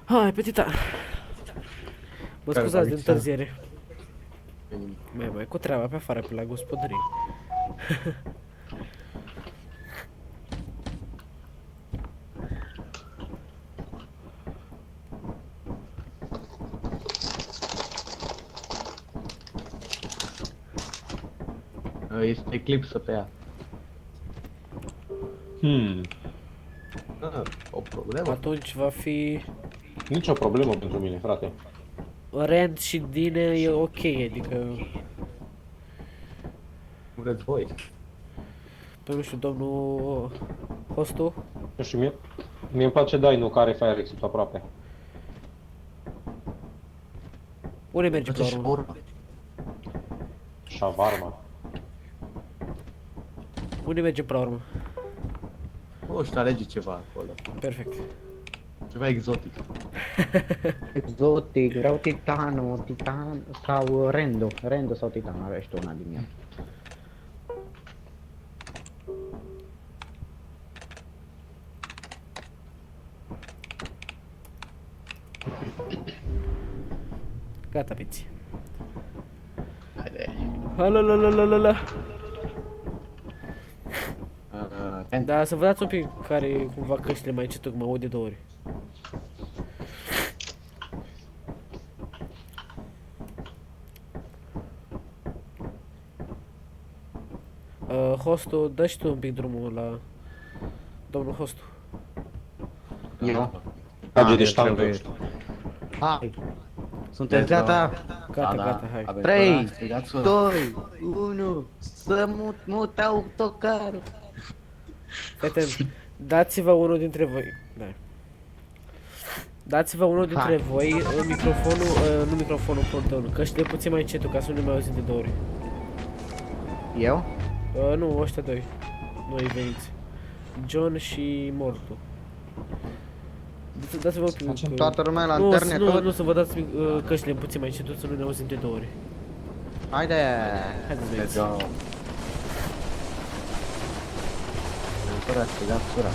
Hai, petita! Mă Care scuzați de Alexa? întârziere. Mai cu treaba pe afară, pe la gospodărie. Este eclipsă pe ea. Hmm, O problemă? Atunci va fi... nicio problemă pentru mine, frate. Rent și Dine e ok, adică... Cum vreți voi? Pe nu știu, domnul... Hostul? Nu știu, mie îmi place Dino care Fire Exit aproape. Unde merge pe la Face urmă? shawarma. Shawarma. Unde merge pe la urmă? Nu știu, alege ceva acolo. Perfect. Ceva exotic. Exotic, vreau titan sau Rendo sau Titan, aleși una din ele. Gata, piți. Haide. Halalalalala. Rent. Da, să vă dați un pic care cumva căștile mai încetul, că mă aud de 2 ori. Hostul, dă și tu un pic drumul la... Domnul Hostul. Eu? Trage de eu ștangă. trebuie. Hai! Sunteți gata? Gata, Da, gata, hai. avem 3, curaj, strigați-o. 2, 1, să mut autocarul! Fete, dați-vă unul dintre voi. Da. Dați-vă unul dintre voi microfonul, nu microfonul, pardon, căștile puțin mai încetul, ca să nu ne mai auzim de 2 ori. Eu? Nu, ăștia doi. Noi veniți. John și Mortu. Dați-vă un pic... Facem toată lumea la nu, interne nu, tot? nu, să vă dați căștile puțin mai încetul, să nu ne auzim de 2 ori. Haide! Haideți, Let's veniți. go. Avem curaj, strigați ura.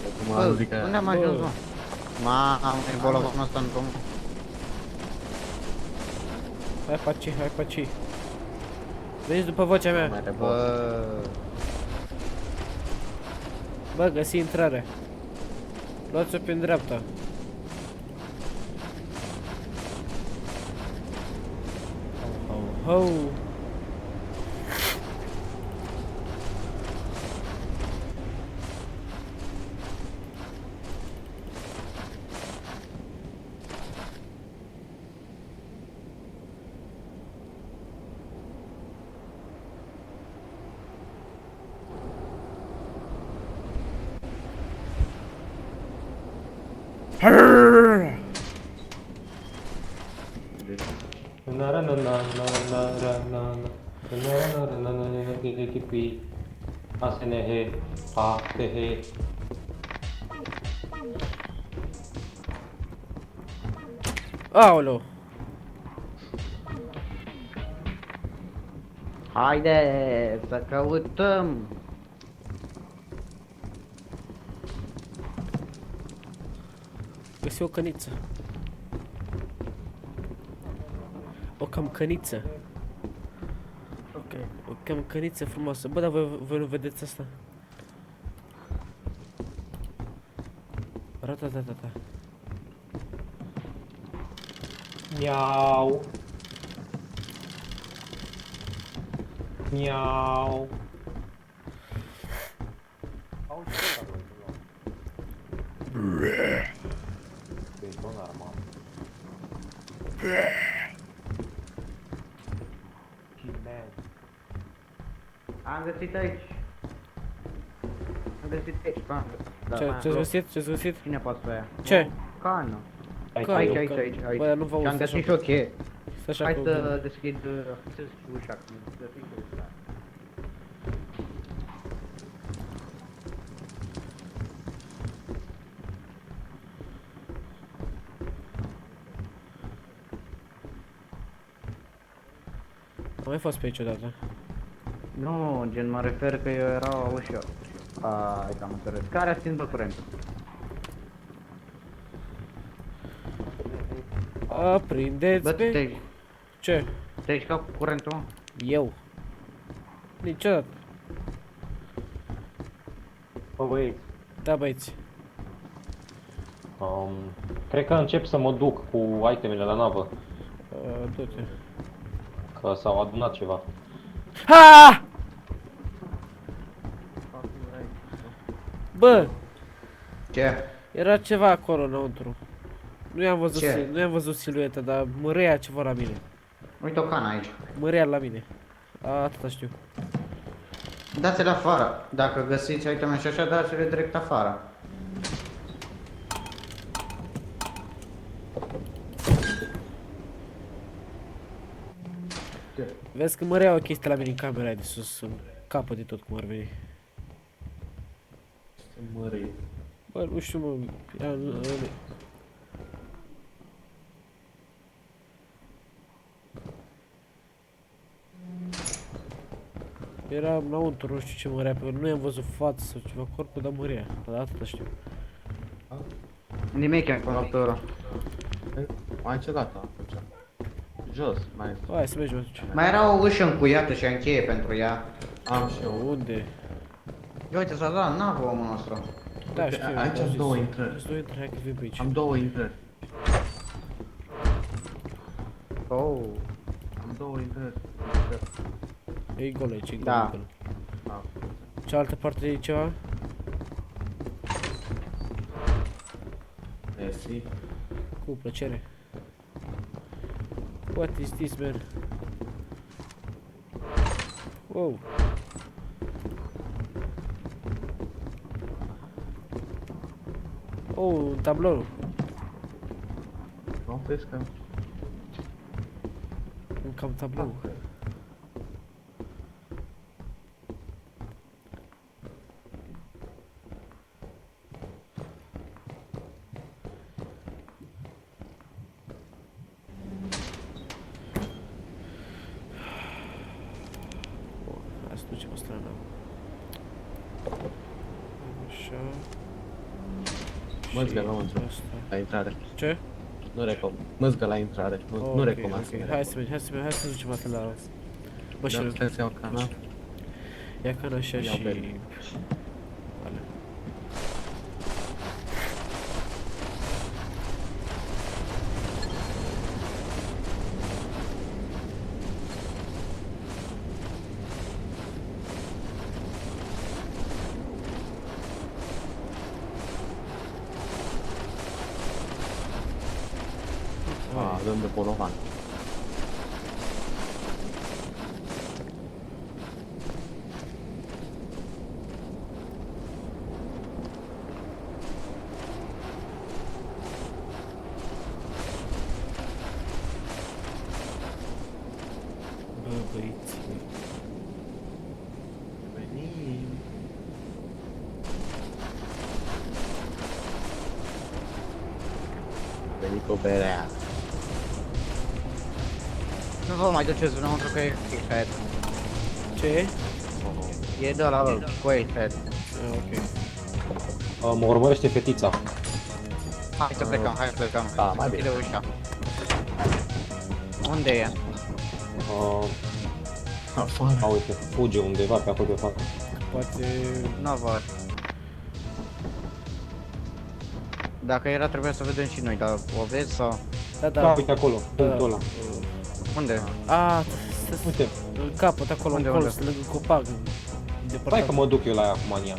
Acum Bă, zic că- unde am ajuns, mă? Mamă, e bolovan ăsta în drum. Hai, paci, hai, paci. Veniți după vocea mea. Mai Bă... Bă, găsi intrarea. Luați-o pe dreapta. Ho, ho. Asenehe, patehe. Aoleu. Haide, să căutăm! Găsi o căniță. O camcăniță. Ok, o camcăniță frumoasă. Bă, dar voi nu vedeți asta? Ratatatata. Miau. Miau. Am găsit aici. Am găsit aici, bă. Da, Ce-ați găsit? Ce-ați găsit? Cine poate să ia? Ce? Cană. Cană. Aici, aici, aici, aici. Bă, dar nu vă Și am auzi, găsit așa. și o cheie. Stai așa Hai cu... să deschid ușa. Deschid ușa. Am mai fost pe aici odată. Nu, gen mă refer că eu era ușa. Hai că am înțeles. Care a stins curentul? Aprindeți Bă, pe... Ce? te-ai jucat cu curentul, mă? Eu? Niciodată. Bă, băi, Da, băieți. cred că încep să mă duc cu itemele la navă, Du-te. că s-au adunat ceva. Ha! Bă, Ce? era ceva acolo înăuntru. Nu i-am văzut, Ce? nu i-am văzut silueta, dar mărea ceva la mine. Uite o cană aici. Mărea la mine. Atâta știu. Dați-le afară. Dacă găsiți iteme și așa, dați-le direct afară. Vezi că mărea o chestie la mine în camera aia de sus, în capăt de tot cum ar veni. Mării. Bă, nu știu, mă, era înăuntru, nu știu ce mărea, pentru că nu i-am văzut față sau ceva, corpul, dar mărea, dar atâta știu. Nimic în conductorul. Mai ce gata atunci? Jos, mai Hai să mergem atunci. Mai era o ușă încuiată și încheie pentru ea. am și eu. Unde? Ia uite, s-a dat navă omul nostru. Da, Uite, știu. aici am am zis. două intrări. Sunt două intrări, hai că vin pe aici. Am două intrări. Oh. Am două intrări. E gol aici, e gol. Da. E gol. Da. Cealaltă parte e ceva? Mersi. Cu plăcere. What is this, man? Wow. Oh, un tablou. Nu vezi că... Un cam tablou. Hai să ducem asta la așa. Măzgă Și înăuntru. asta. La intrare. Ce? Nu recomand. Măzgă la intrare. Nu Ok, recomand să ok. mergi. Hai să mergem, hai să ducem asta la... Bă, și Da, stai să iau cana. ia cana așa Iau și... bere. Alea. Dăm de polovan. Bă, băieți. Venim. Veni cu berea. Nu vă mai duceți înăuntru că e fed. Ce e? E de la cu e fed. Ok. Mă urmărește fetița. Hai să plecăm, hai să plecăm. Da, mai bine. Închide ușa. Unde e? Afară. Uite, fuge undeva pe acolo pe față. Poate... Nu văd. Dacă era trebuia să vedem și noi, dar o vezi sau? Da, Da, da. uite acolo, punctul ăla. Unde? A, Uite, în capăt, acolo, în Unde, colț, unde? lângă copac. În stai depărtat. că mă duc eu la ea cu mania.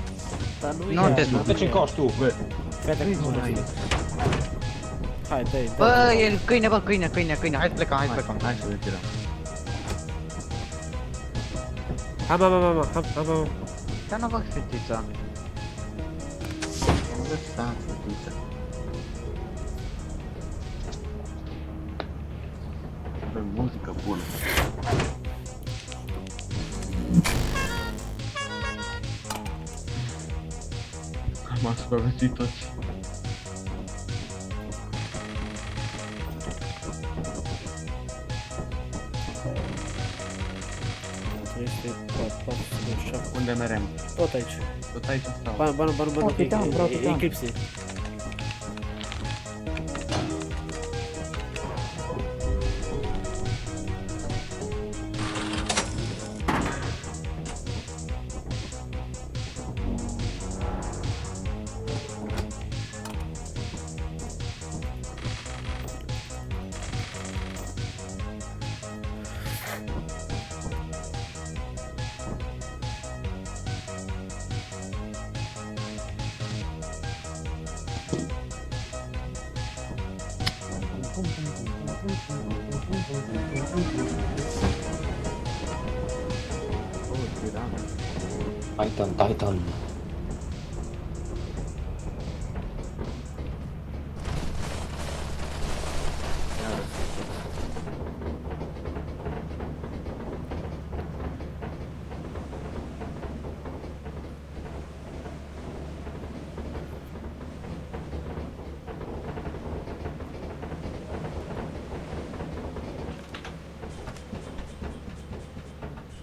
Dar nu Nu e. te Nu te ce încași tu. Bă, Fete cum să fie. Hai, dai, dai. Bă, e câine, bă, câine, câine, câine. Hai să plecăm, hai să plecăm. hai să retirăm. Am. Dar nu fac fetița. Unde sta fetița? Avem muzică bună. Am supraviețuit toți. Este 4. 427. Unde merem? Tot aici. Tot aici stau. Banu, Vreau titan, vreau titan. Eclipse. Oh, tiran. Titan.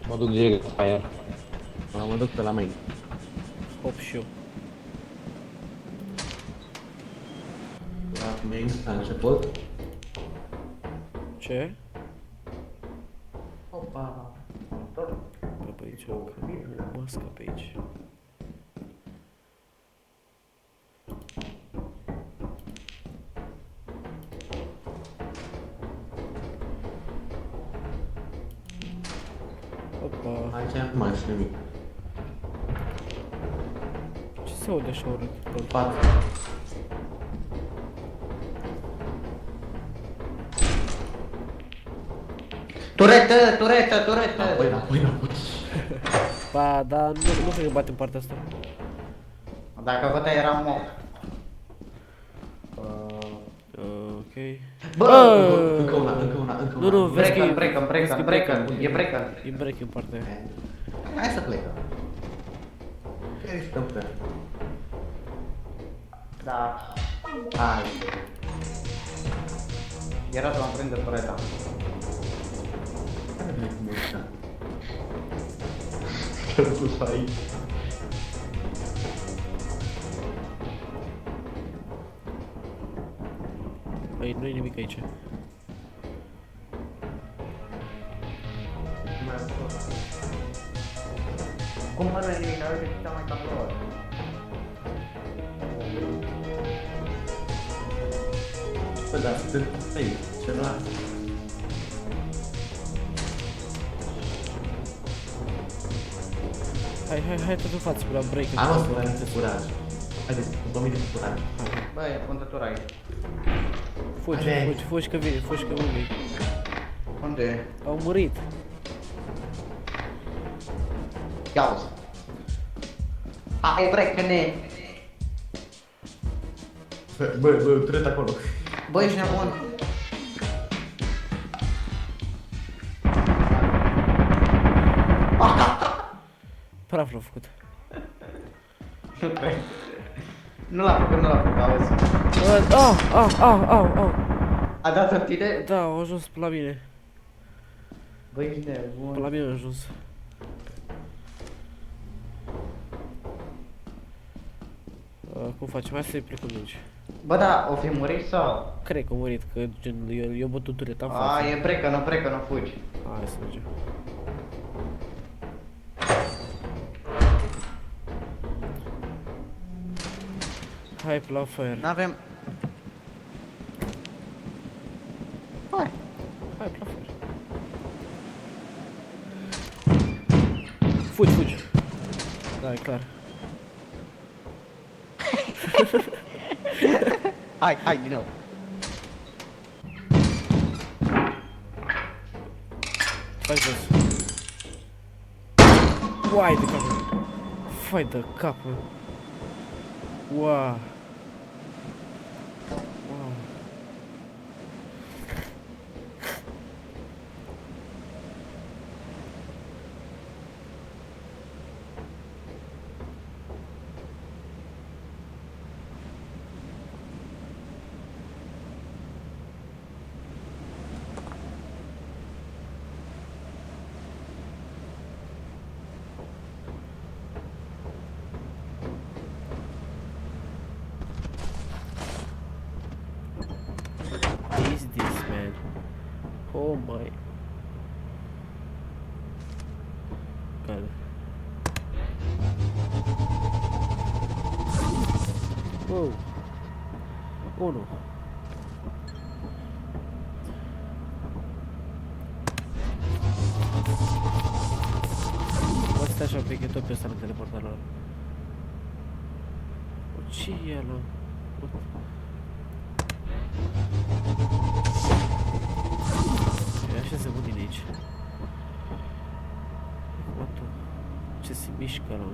Mă duc direct la fire. Mă duc pe la main. Hop și eu. La main a început. Ce? Opa. Pe aici, o mască pe aici. Opa, Aici nu mai știu nimic. ce se aude așa urât? Față. Turetă! Înapoi. Ba, dar nu cred că batem partea asta. Dacă vă eram mort. Ok. Bă! Încă una. Nu, vezi că Breaker. E breaker. E break în partea aia. Hai să plecăm. Ce stăm pe? Da. Hai. Era să mă prinde tureta. Care vrei cu muzica? Ce-am pus aici? Aici nu e nimic aici. Cum mă nu e nimic? Uite ce ți-am mai capturat. Bă, dar stai, ceva. Hai tot în față, la break. Hai mă, să dai curaj. Haideți, cu 2000 de curaj. Bă, e puntătura aici. Fugi că vine, vine. Unde e? Au murit. Ia-uzi. Hai, breacă-ne! Bă, tret acolo. Bă, ești nebun? Praf l-a făcut. Nu cred. Nu l-a făcut, auzi. Au. A dat în tine? Da, au ajuns pe la mine. Bă, ești Pe nebun. la mine au ajuns. Cum facem? Hai să-i plecăm de aici. Bă, da, o fi murit sau? Cred că a murit, că gen, eu bătut tureta în A, față. e breacă, nu fugi. Hai să mergem. Hai pe la fire. N-avem... Hai. Hai pe la fire. Fugi. Da, e clar. Hai, din nou. Hai jos. Uai de capul. Fai de capul. Wow. Oh my god. Wow. 1. Mă stai așa un pic, eu tot pe ăsta nu teleporta lor. Ce e ăla? E așa se budine aici. What the... Ce se mișcă ăla?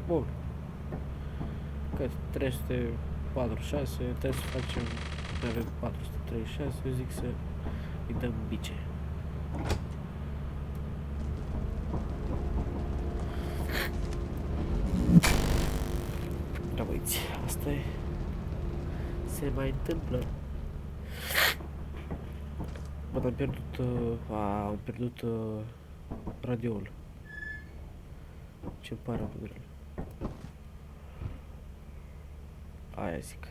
Bun. Că 346, trebuie să facem... Mai avem 436, eu zic să îi dăm bice. Da, uiți, asta e... Se mai întâmplă. Bă, am pierdut... am pierdut... radioul. Ce-mi pare pe greu. Aia zic.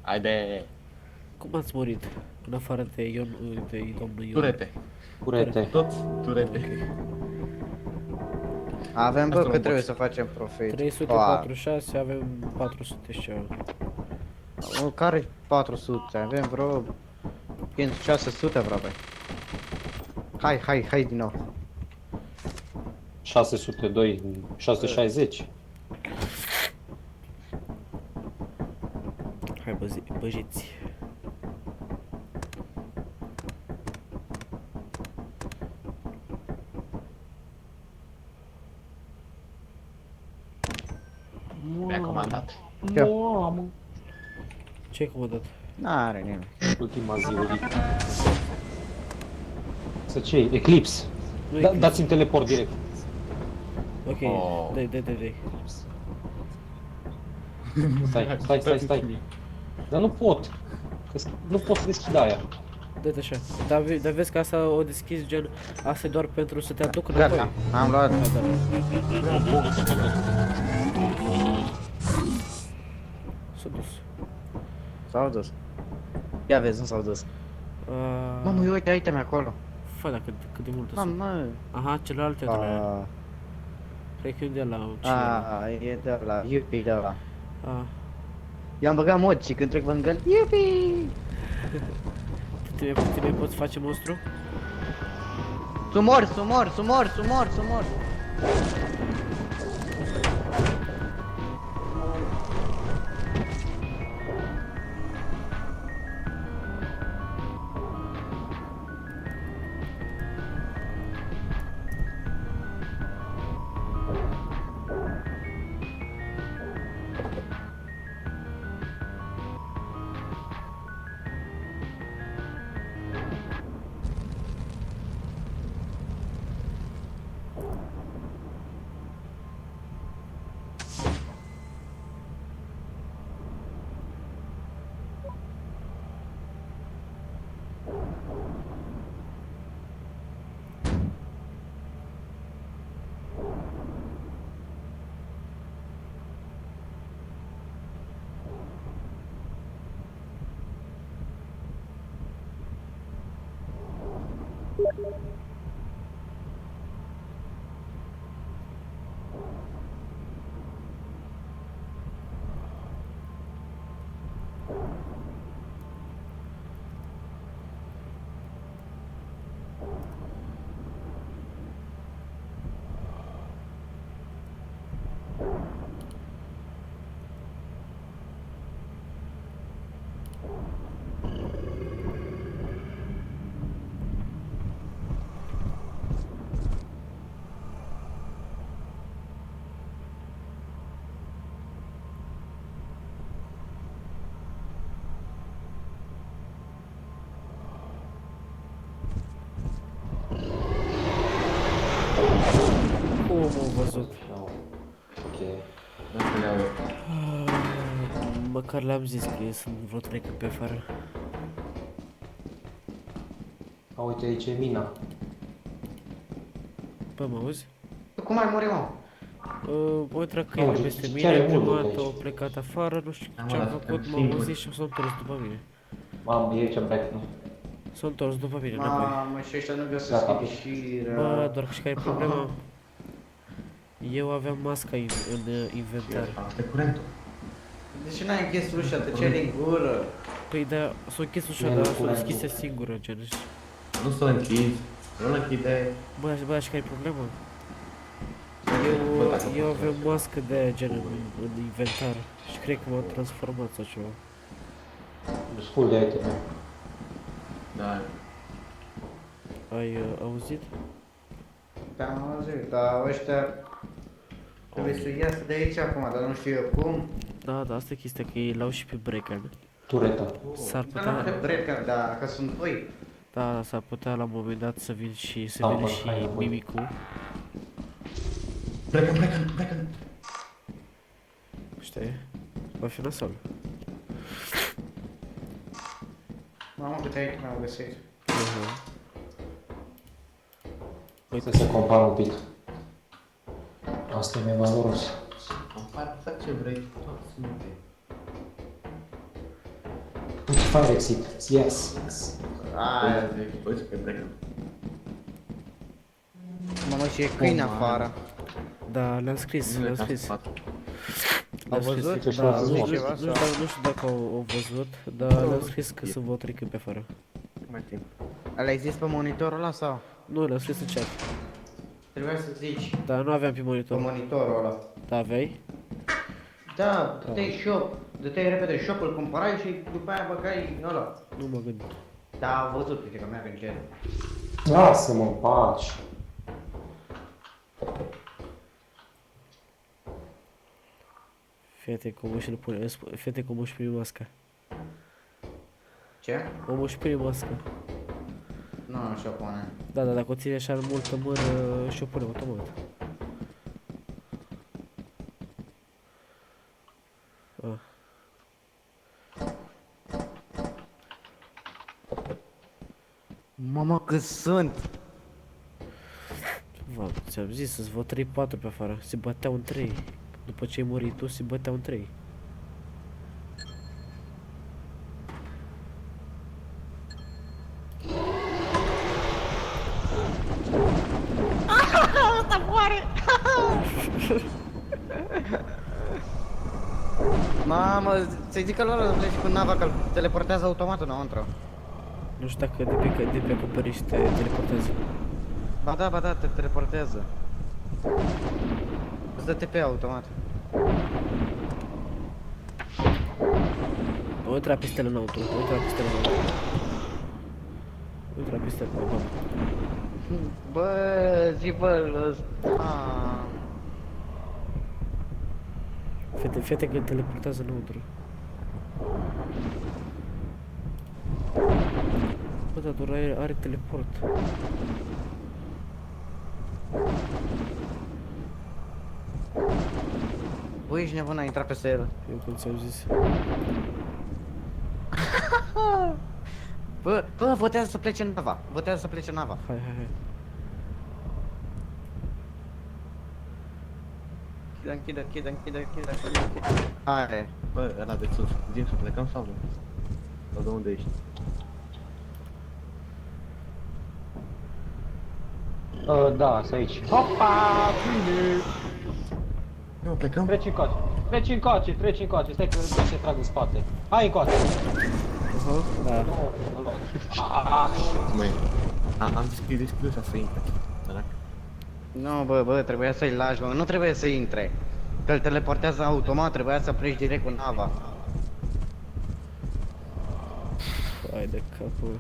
Haide! Cum ați murit? În afară de Ion, de domnul Ion. Turete. Curete. Tot turete. Ok. Avem, bă, Asta că nu trebuie pot. să facem profit. 346, avem 400 și ceva. Care 400? Avem vreo 500-600 aproape. Hai din nou. 602, 660. Hai băjiți. Mi-a comandat. Mamă. Ce-ai comandat? N-are nimeni. Ultima zi, uite. Să ce Eclipse. Nu Da, e dați-mi teleport direct. Ok, Oh. dai. Stai. Dar nu pot. Nu pot să deschid aia. Dă-te așa. Dar vezi că asta o deschizi gen... Asta e doar pentru să te aduc înapoi. Gata, am luat. Da, da. S-a dus. S-au dus. Ia vezi, nu s-au dus. Ah, Mamă, uite iteme acolo. fă, dar cât de multe sunt. Mamă. Aha, celelalte trebuie. Cred că e de la cine. E de la, iupi de la. Ah. I-am băgat mod și când trec lângă el, iupi! Te mai poți face monstru? Sumor! Cum am văzut? Ok. Asta le-au eu. Măcar le-am zis că sunt vreo 3 pe afară. uite aici e mina. Bă, mă auzi? Tu cum ai murit, mă? O intrat Nu, câine ce- peste ce mine, are prima mult dată aici? au plecat afară, nu știu Da, ce mă, am dar făcut, suntem m-au singuri. auzit și s-au întors după mine. Mamă, e ce break, nu? S-au întors după mine, înapoi. Mamă, și ăștia nu găsesc Gata. ieșirea. Bă, doar că și care e problema? Eu aveam masca în inventar. Asta e curentul. De ce n-ai închis ușa? Te ceri în gură. Păi da, s-a închis ușa, Nu, dar nu, s-a nu. deschise singură, gen. Nu să-l închizi. Nu-l închide. Bă, și care e problema? Bă, dacă Eu poți aveam să- mască de aia, gen, în inventar. Și cred că m-am transformat sau ceva. Scul de aici. Da. Ai auzit? Te-am auzit, dar ăștia trebuie să iasă de aici acum, dar nu știu eu cum. Da, asta e chestia, că ei l-au și pe Brecan. Tureta. S-ar Dar nu te putea, brecă, dar că sunt doi. da, s-ar putea la un moment dat să vin și, să Da, vină bă, și hai, bă. Mimicu. Plecă. Știi? Va fi nasol. Mamă, câte aici mi-au găsit. Să se compară un pic. Asta e mai valoros. Fă ce vrei. Toți multe. Uite, fire exit. Yes. Aia. Uite că plecă. Mamă, și e câine afară. Da, le-am scris, le-am scris. Au Le-am scris. văzut? Uite, și Da, l-a nu văzut. știu, Ceva nu știu, sau? nu știu dacă au văzut, dar le-am scris că să vă trec pe afară. Mai timp. L-ai zis pe monitorul ăla sau? Nu, le-am scris în chat. Trebuia să zici Dar nu aveam pe pe monitor. monitorul ăla. Da, aveai? Da, dă-te shop, dă-te repede shop, îl cumpărai și după aia băgai ăla. Nu mă gândesc. Da, am văzut, uite că merg în cer. Lasă-mă în pace. Fete cum își pune, fete cum își primi masca. Ce? Omul își primi masca. Nu, așa pune. Da, dacă o ții așa în multă mână, și-o pune automat. Ah. Mamă, cât sunt! Va, ți-am zis să-ți vă 3-4 pe afară. Se băteau în 3. După ce ai murit tu, se băteau în 3. Mamă, să-i zic că ăla să pleci cu nava, că îl teleportează automat înăuntru. Nu știu dacă de pe acoperiș te teleportează. Ba da, te teleportează. Îți dă TP automat. O intra pe stele înăuntru, o intra pe stele înăuntru. O intra pe stele, bă. Bă, zi bă, ăsta... Fete că îl teleportează înăuntru. Bă, dar doar are teleport. Bă, ești nebun, ai intrat peste el. Eu cum ți-am zis. Bă, votează să plece nava. Votează să plece nava. Hai. Închide. Hai. Bă, ăla de sus. Zi să plecăm sau nu? Sau de unde ești? Da, sunt aici. Hopa! Bine! Nu, plecăm? Treci încoace. Stai că vreau să trag în spate. Hai încoace. Da. Măi, am deschis ușa să intre. Sărac. Nu, bă, trebuia să-i lași, bă. Nu trebuie să intre. Că îl teleportează automat, trebuia să pleci direct cu nava. Hai de capul.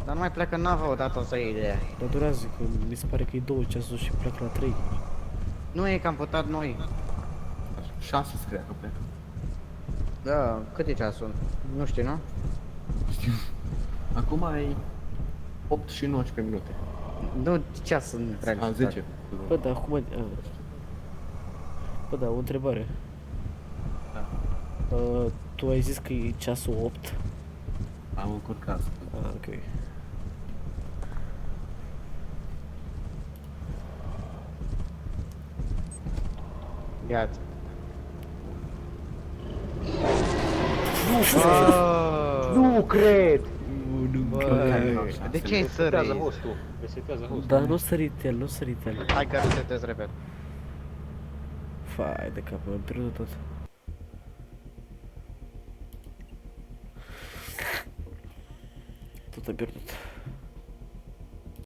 Dar nu mai pleacă nava odată, o să iei ideea. Dar durează, că mi se pare că e 2 ceasuri și pleacă la 3. Nu e că am putat noi. 6 scrie că plecă. Da, cât e ceasul? Nu știu, nu? Știu. Acum ai 8 și 19 minute. Nu ceas întreg. A, 10. Bă, dar acum... Bă, da, o întrebare. Da. Tu ai zis că e ceasul 8. Am încurcat. Ok. Ia-ți. Nu cred! Bă, de ce ai Resetează sărit? hostul. Resetează hostul. Dar nu sărit el, nu sărit el. Hai că resetez repede. Fai de cap, am pierdut tot. Tot am pierdut.